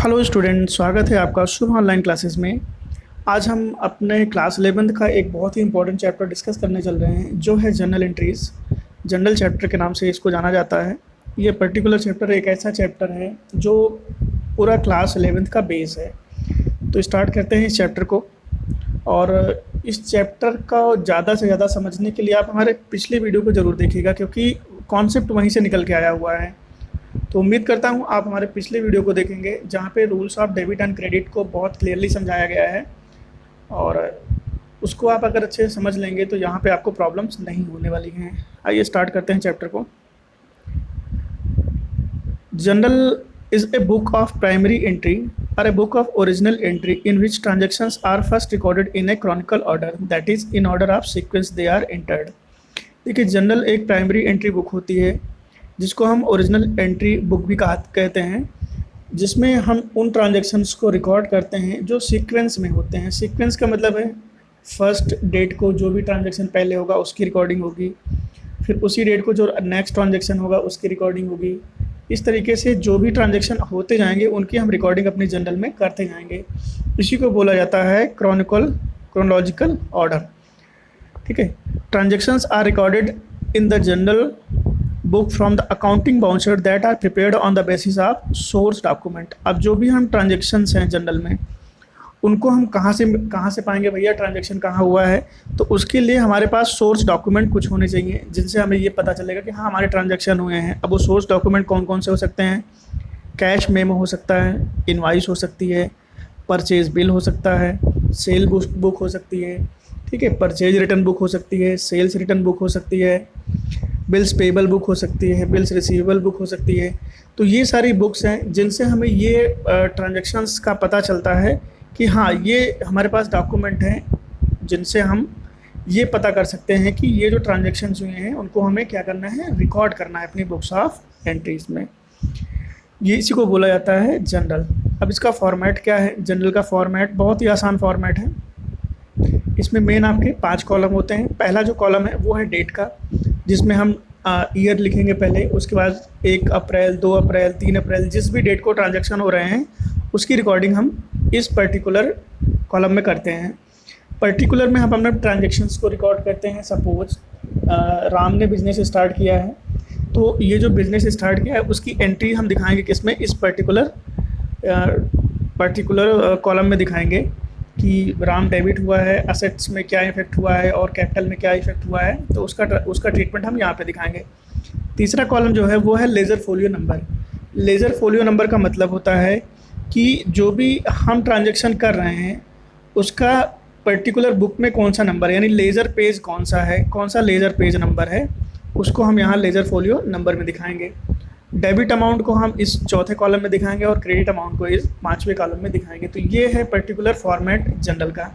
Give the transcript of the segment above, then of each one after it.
Hello student, स्वागत है आपका शुभ ऑनलाइन क्लासेस में। आज हम अपने क्लास 11th का एक बहुत ही इंपॉर्टेंट चैप्टर डिस्कस करने चल रहे हैं, जो है जर्नल एंट्रीज़। जर्नल चैप्टर के नाम से इसको जाना जाता है। ये पर्टिकुलर चैप्टर एक ऐसा चैप्टर है जो पूरा क्लास 11th का बेस है। तो स्टार्ट करते हैं इस चैप्टर को। और इस चैप्टर का ज़्यादा से ज़्यादा समझने के लिए आप हमारे पिछले वीडियो को ज़रूर देखिएगा, क्योंकि कॉन्सेप्ट वहीं से निकल के आया हुआ है। तो उम्मीद करता हूँ आप हमारे पिछले वीडियो को देखेंगे, जहाँ पे rules of debit and credit को बहुत क्लियरली समझाया गया है। और उसको आप अगर अच्छे से समझ लेंगे तो यहाँ पे आपको प्रॉब्लम्स नहीं होने वाली हैं। आइए स्टार्ट करते हैं चैप्टर को। Journal is a book of primary entry और a book of original entry in which transactions are first recorded in a chronicle order, that is in order of sequence they are entered. देखिए, journal एक primary entry book होती है जिसको हम original entry book भी कहते हैं, जिसमें हम उन ट्रांजैक्शंस को रिकॉर्ड करते हैं जो सीक्वेंस में होते हैं। सीक्वेंस का मतलब है फर्स्ट डेट को जो भी ट्रांजैक्शन पहले होगा उसकी रिकॉर्डिंग होगी, फिर उसी डेट को जो नेक्स्ट ट्रांजैक्शन होगा उसकी रिकॉर्डिंग होगी। इस तरीके से जो भी ट्रांजैक्शन होते जाएंगे उनकी हम रिकॉर्डिंग अपनी जर्नल में करते जाएंगे। इसी को बोला जाता है क्रोनोलॉजिकल ऑर्डर। ठीक है। Transactions are recorded in the journal book from the accounting बाउंसर that are prepared on the basis of source document. अब जो भी हम ट्रांजेक्शन्स हैं जनरल में, उनको हम कहाँ से पाएंगे भैया ट्रांजेक्शन कहाँ हुआ है? तो उसके लिए हमारे पास सोर्स डॉक्यूमेंट कुछ होने चाहिए जिनसे हमें ये पता चलेगा कि हाँ हमारे ट्रांजेक्शन हुए हैं। अब वो सोर्स डॉक्यूमेंट कौन कौन से हो सकते हैं? कैश मेमो हो सकता है, इनवाइस हो सकती है, परचेज बिल हो सकता है, सेल बुक हो सकती है, ठीक है, परचेज रिटर्न बुक हो सकती है, सेल्स रिटर्न बुक हो सकती है, बिल्स पेबल बुक हो सकती है, बिल्स रिसीवेबल बुक हो सकती है। तो ये सारी बुक्स हैं जिनसे हमें ये ट्रांजैक्शंस का पता चलता है कि हाँ ये हमारे पास डॉक्यूमेंट हैं जिनसे हम ये पता कर सकते हैं कि ये जो ट्रांजैक्शंस हुए हैं उनको हमें क्या करना है, रिकॉर्ड करना है अपनी बुक्स ऑफ एंट्रीज में। ये इसी को बोला जाता है जनरल। अब इसका फॉर्मेट क्या है? जनरल का फॉर्मेट बहुत ही आसान फॉर्मेट है। इसमें मेन आपके 5 कॉलम होते हैं। पहला जो कॉलम है वो है डेट का, जिसमें हम ईयर लिखेंगे पहले, उसके बाद 1 अप्रैल, 2 अप्रैल, 3 अप्रैल, जिस भी डेट को ट्रांजैक्शन हो रहे हैं उसकी रिकॉर्डिंग हम इस पर्टिकुलर कॉलम में करते हैं। पर्टिकुलर में हम अपने ट्रांजैक्शंस को रिकॉर्ड करते हैं। सपोज राम ने बिज़नेस स्टार्ट किया है, तो ये जो बिज़नेस स्टार्ट किया है उसकी एंट्री हम दिखाएंगे किसमें? इस पर्टिकुलर कॉलम में दिखाएंगे कि राम डेबिट हुआ है, असेट्स में क्या इफेक्ट हुआ है और कैपिटल में क्या इफेक्ट हुआ है, तो उसका ट्रीटमेंट हम यहाँ पे दिखाएंगे। तीसरा कॉलम जो है वो है laser folio number. Laser folio number का मतलब होता है कि जो भी हम ट्रांजैक्शन कर रहे हैं उसका पर्टिकुलर बुक में कौन सा नंबर है, यानी लेज़र पेज कौन सा है, कौन सा लेज़र पेज नंबर है, उसको हम यहाँ लेज़र फोलियो नंबर में दिखाएंगे। डेबिट अमाउंट को हम इस चौथे कॉलम में दिखाएंगे और क्रेडिट अमाउंट को इस 5वें कॉलम में दिखाएंगे। तो ये है पर्टिकुलर फॉर्मेट जनरल का।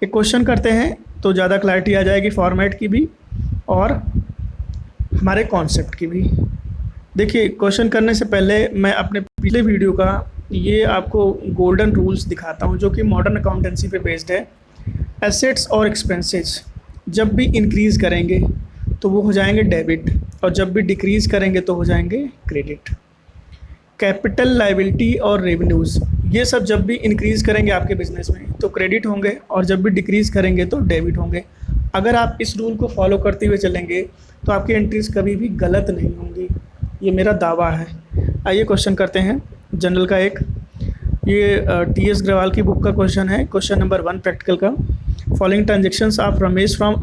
एक क्वेश्चन करते हैं तो ज़्यादा क्लैरिटी आ जाएगी फॉर्मेट की भी और हमारे कॉन्सेप्ट की भी। देखिए, क्वेश्चन करने से पहले मैं अपने पिछले वीडियो का ये आपको गोल्डन रूल्स दिखाता हूँ, जो कि मॉडर्न अकाउंटेंसी पे बेस्ड है। एसेट्स और एक्सपेंसेस जब भी इंक्रीज़ करेंगे तो वो हो जाएंगे डेबिट, और जब भी डिक्रीज़ करेंगे तो हो जाएंगे क्रेडिट। कैपिटल, लायबिलिटी और रेवेन्यूज़, ये सब जब भी इंक्रीज़ करेंगे आपके बिजनेस में तो क्रेडिट होंगे, और जब भी डिक्रीज़ करेंगे तो डेबिट होंगे। अगर आप इस रूल को फॉलो करते हुए चलेंगे तो आपकी एंट्रीज कभी भी गलत नहीं होंगी, ये मेरा दावा है। आइए क्वेश्चन करते हैं जनरल का एक। ये TS ग्रवाल की बुक का क्वेश्चन है, क्वेश्चन नंबर 1 प्रैक्टिकल का। Following transactions of Ramesh from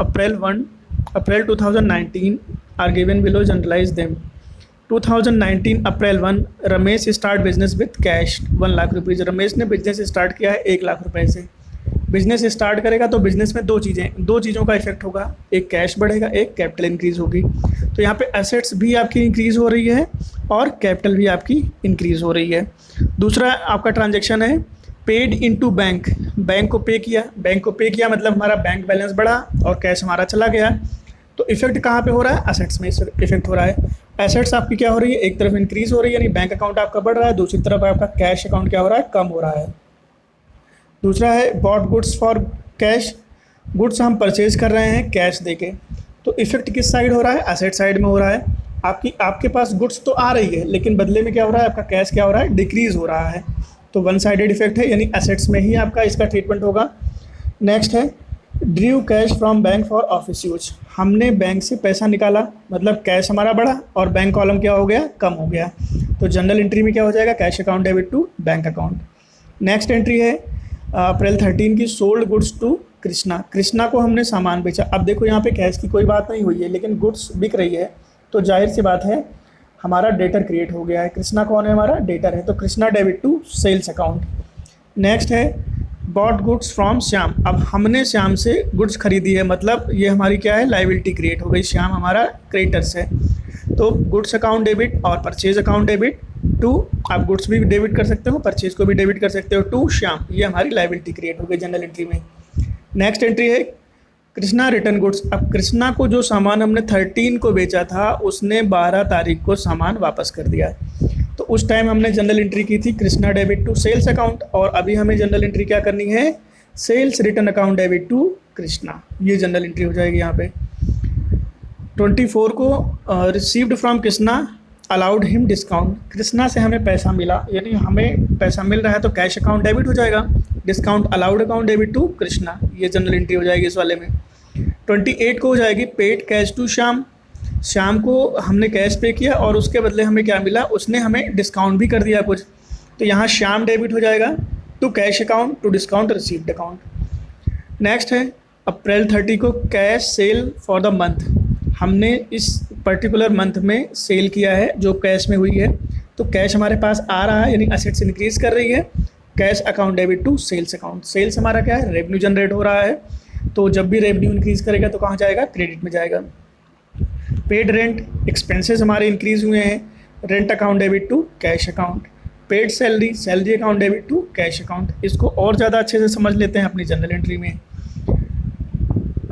April 2019 are given below, generalize them। 2019 April 1 Ramesh start business with cash 1 lakh rupees. Ramesh ने बिजनेस स्टार्ट किया है 1 लाख रुपए से। बिजनेस स्टार्ट करेगा तो बिजनेस में दो चीज़ों का इफेक्ट होगा, एक कैश बढ़ेगा, एक कैपिटल इंक्रीज़ होगी। तो यहाँ पे एसेट्स भी आपकी इंक्रीज़ हो रही है और कैपिटल भी आपकी इंक्रीज़ हो रही है। दूसरा आपका ट्रांजेक्शन है पेड इनटू बैंक। बैंक को पे किया मतलब हमारा बैंक बैलेंस बढ़ा और कैश हमारा चला गया। तो इफेक्ट कहाँ पे हो रहा है? एसेट्स में इफेक्ट हो रहा है। एसेट्स आपकी क्या हो रही है? एक तरफ इंक्रीज़ हो रही है, यानी बैंक अकाउंट आपका बढ़ रहा है, दूसरी तरफ आपका कैश अकाउंट क्या हो रहा है? कम हो रहा है। दूसरा है bought goods for cash. Goods हम परचेज कर रहे हैं कैश देके, तो इफेक्ट किस साइड हो रहा है? एसेट साइड में हो रहा है। आपके पास गुड्स तो आ रही है, लेकिन बदले में क्या हो रहा है? आपका कैश क्या हो रहा है? डिक्रीज़ हो रहा है। तो वन साइडेड इफेक्ट है, यानी एसेट्स में ही आपका इसका ट्रीटमेंट होगा। नेक्स्ट है Drew cash from bank for office use, हमने बैंक से पैसा निकाला, मतलब कैश हमारा बढ़ा और बैंक कॉलम क्या हो गया, कम हो गया। तो जनरल एंट्री में क्या हो जाएगा, cash account debit to bank account. Next entry है अप्रैल 13 की, sold goods to Krishna, Krishna को हमने सामान बेचा। अब देखो यहाँ पे कैश की कोई बात नहीं हुई है, लेकिन गुड्स बिक रही है, तो जाहिर सी बात है हमारा डेटर क्रिएट हो गया है। कृष्णा कौन है, हमारा डेटर है, तो Krishna debit to sales account. Next है बॉट गुड्स फ्रॉम श्याम, अब हमने श्याम से गुड्स खरीदी है, मतलब ये हमारी क्या है, लाइबिलिटी क्रिएट हो गई, श्याम हमारा क्रेडिटर्स है। तो गुड्स अकाउंट डेबिट और परचेज अकाउंट डेबिट टू, आप गुड्स भी डेबिट कर सकते हो, परचेज को भी डेबिट कर सकते हो, टू श्याम, ये हमारी लाइबिलिटी क्रिएट हो गई जनरल एंट्री में। नेक्स्ट एंट्री है कृष्णा रिटर्न गुड्स, अब कृष्णा को जो सामान हमने 13 को बेचा था उसने 12 तारीख को सामान वापस कर दिया, तो उस टाइम हमने जनरल एंट्री की थी Krishna debit to sales account, और अभी हमें जनरल एंट्री क्या करनी है, sales return account debit to Krishna, ये जनरल एंट्री हो जाएगी यहाँ पे। 24 को received from Krishna allowed him discount, Krishna से हमें पैसा मिला, यानी हमें पैसा मिल रहा है तो कैश अकाउंट डेबिट हो जाएगा, discount allowed account debit to Krishna, ये जनरल एंट्री हो जाएगी इस वाले में। 28 को हो जाएगी paid cash to Shyam, Shyam को हमने कैश पे किया और उसके बदले हमें क्या मिला, उसने हमें डिस्काउंट भी कर दिया कुछ, तो यहाँ श्याम डेबिट हो जाएगा to cash account to discount received account. Next है अप्रैल 30 को cash sale for the month, हमने इस पर्टिकुलर मंथ में सेल किया है जो कैश में हुई है, तो कैश हमारे पास आ रहा है, यानी एसेट्स इंक्रीज कर रही है, cash account debit to sales account. Sales हमारा क्या है, रेवेन्यू जनरेट हो रहा है, तो जब भी रेवेन्यू इंक्रीज करेगा तो कहाँ जाएगा, क्रेडिट में जाएगा। पेड रेंट एक्सपेंसेस हमारे इंक्रीज हुए हैं, rent account debit to cash account. Paid salary, salary account debit to cash account. इसको और ज़्यादा अच्छे से समझ लेते हैं अपनी जनरल एंट्री में।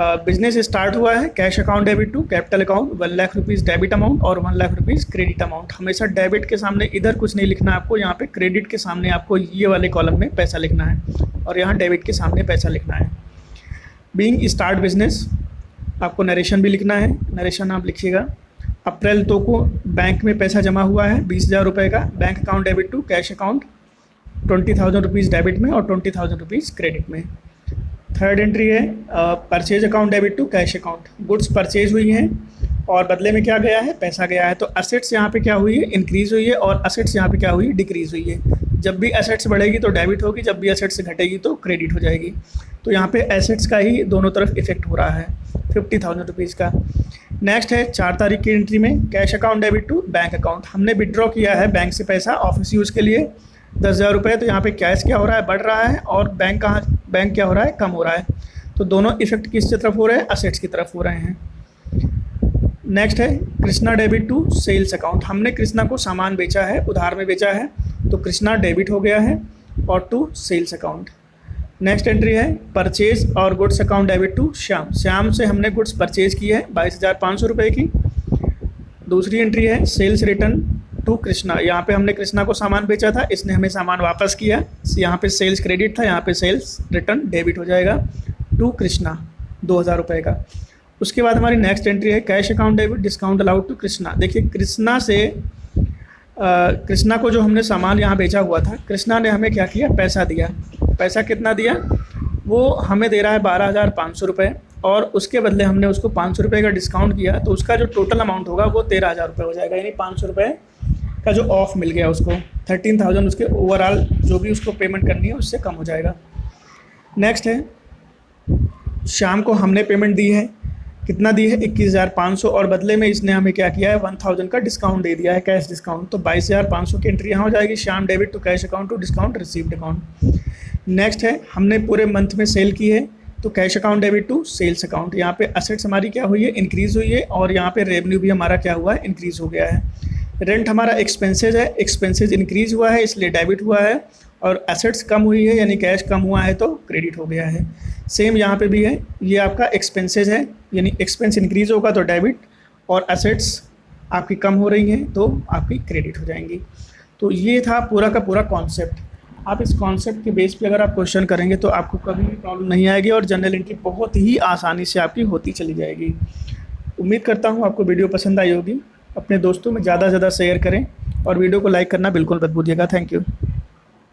बिजनेस स्टार्ट हुआ है, cash account debit to capital account, 1 lakh rupees debit amount और 1 लाख रुपीज़ क्रेडिट अमाउंट। हमेशा डेबिट के सामने इधर कुछ नहीं लिखना है आपको, यहाँ पे क्रेडिट के सामने आपको ये वाले कॉलम में पैसा लिखना है और यहाँ डेबिट के सामने पैसा लिखना है। बीइंग स्टार्ट बिजनेस, आपको नरेशन भी लिखना है, नरेशन आप लिखिएगा। अप्रैल 2 को बैंक में पैसा जमा हुआ है 20,000 रुपये का, bank account debit to cash account, 20,000 rupees debit में और 20,000 रुपीज़ क्रेडिट में। थर्ड एंट्री है purchase account debit to cash account, goods purchase हुई हैं और बदले में क्या गया है, पैसा गया है, तो असेट्स यहाँ पे क्या हुई है, इंक्रीज़ हुई है और असेट्स यहाँ पे क्या हुई, डिक्रीज़ हुई है। जब भी असेट्स बढ़ेगी तो डेबिट होगी, जब भी असेट्स घटेगी तो क्रेडिट हो जाएगी, तो यहाँ पे एसेट्स का ही दोनों तरफ इफेक्ट हो रहा है 50,000 रुपीज़ का। नेक्स्ट है 4 तारीख की एंट्री में cash account debit to bank account, हमने विड्रॉ किया है बैंक से पैसा ऑफिस यूज़ के लिए 10,000 रुपये, तो यहाँ पे कैश क्या हो रहा है, बढ़ रहा है और बैंक क्या हो रहा है, कम हो रहा है, तो दोनों इफेक्ट किस तरफ हो रहे हैं, असेट्स की तरफ हो रहे हैं। नेक्स्ट है Krishna debit to sales account, हमने कृष्णा को सामान बेचा है, उधार में बेचा है, तो कृष्णा डेबिट हो गया है और to sales account. Next entry है परचेज और goods account debit to Shyam, Shyam से हमने गुड्स परचेज की है 22,500 रुपये की। दूसरी एंट्री है सेल्स रिटर्न टू कृष्णा, यहाँ पे हमने कृष्णा को सामान बेचा था, इसने हमें सामान वापस किया, यहाँ पे सेल्स क्रेडिट था, यहाँ पे सेल्स रिटर्न डेबिट हो जाएगा टू कृष्णा 2,000 रुपये का। उसके बाद हमारी नेक्स्ट एंट्री है cash account debit discount allowed to Krishna, देखिए कृष्णा को जो हमने सामान यहाँ बेचा हुआ था, कृष्णा ने हमें क्या किया, पैसा दिया, पैसा कितना दिया, वो हमें दे रहा है 12,500 रुपये और उसके बदले हमने उसको 500 रुपये का डिस्काउंट किया, तो उसका जो टोटल अमाउंट होगा वो 13,000 रुपये हो जाएगा, यानी 500 रुपये का जो ऑफ मिल गया उसको, 13,000 उसके ओवरऑल जो भी उसको पेमेंट करनी है उससे कम हो जाएगा। नेक्स्ट है शाम को हमने पेमेंट दी है, कितना दी है 21,500 और बदले में इसने हमें क्या किया है 1,000 का डिस्काउंट दे दिया है, कैश डिस्काउंट, तो 22,500 की एंट्री यहाँ हो जाएगी, Shyam debit to cash account to discount received account. Next है हमने पूरे मंथ में सेल की है, तो cash account debit to sales account, यहाँ पे असेट्स हमारी क्या हुई है, इंक्रीज़ हुई है और यहाँ पे रेवेन्यू भी हमारा क्या हुआ है, इंक्रीज़ हो गया है। रेंट हमारा एक्सपेंसेज है, एक्सपेंसेज इंक्रीज़ हुआ है इसलिए डेबिट हुआ है और एसेट्स कम हुई है यानी कैश कम हुआ है तो क्रेडिट हो गया है। सेम यहाँ पे भी है, ये आपका एक्सपेंसेज है यानी एक्सपेंस इंक्रीज़ होगा तो डेबिट और एसेट्स आपकी कम हो रही हैं तो आपकी क्रेडिट हो जाएंगी। तो ये था पूरा का पूरा कॉन्सेप्ट। आप इस कॉन्सेप्ट के बेस पे अगर आप क्वेश्चन करेंगे तो आपको कभी भी प्रॉब्लम नहीं आएगी और जनरल एंट्री बहुत ही आसानी से आपकी होती चली जाएगी। उम्मीद करता हूँ आपको वीडियो पसंद आई होगी। अपने दोस्तों में ज़्यादा से ज़्यादा शेयर करें और वीडियो को लाइक करना बिल्कुल मत भूलिएगा। Thank you.